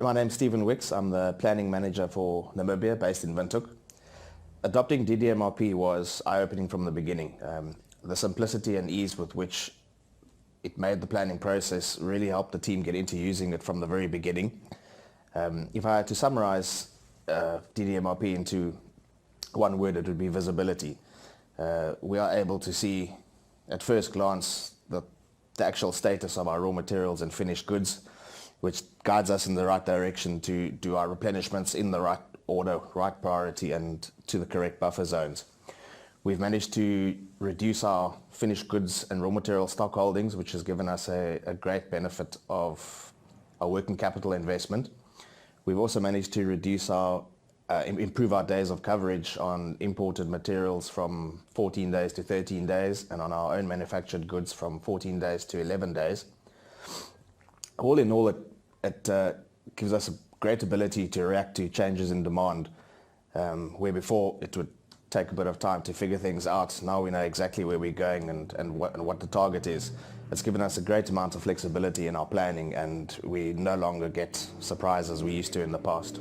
My name's Stephen Wicks. I'm the planning manager for Namibia, based in Windhoek. Adopting DDMRP was eye-opening from the beginning. The simplicity and ease with which it made the planning process really helped the team get into using it from the very beginning. If I had to summarize DDMRP into one word, it would be visibility. We are able to see at first glance the actual status of our raw materials and finished goods, which guides us in the right direction to do our replenishments in the right order, right priority, and to the correct buffer zones. We've managed to reduce our finished goods and raw material stock holdings, which has given us a great benefit of our working capital investment. We've also managed to reduce improve our days of coverage on imported materials from 14 days to 13 days, and on our own manufactured goods from 14 days to 11 days. All in all, it gives us a great ability to react to changes in demand, where before it would take a bit of time to figure things out. Now we know exactly where we're going and what the target is. It's given us a great amount of flexibility in our planning, and we no longer get surprises we used to in the past.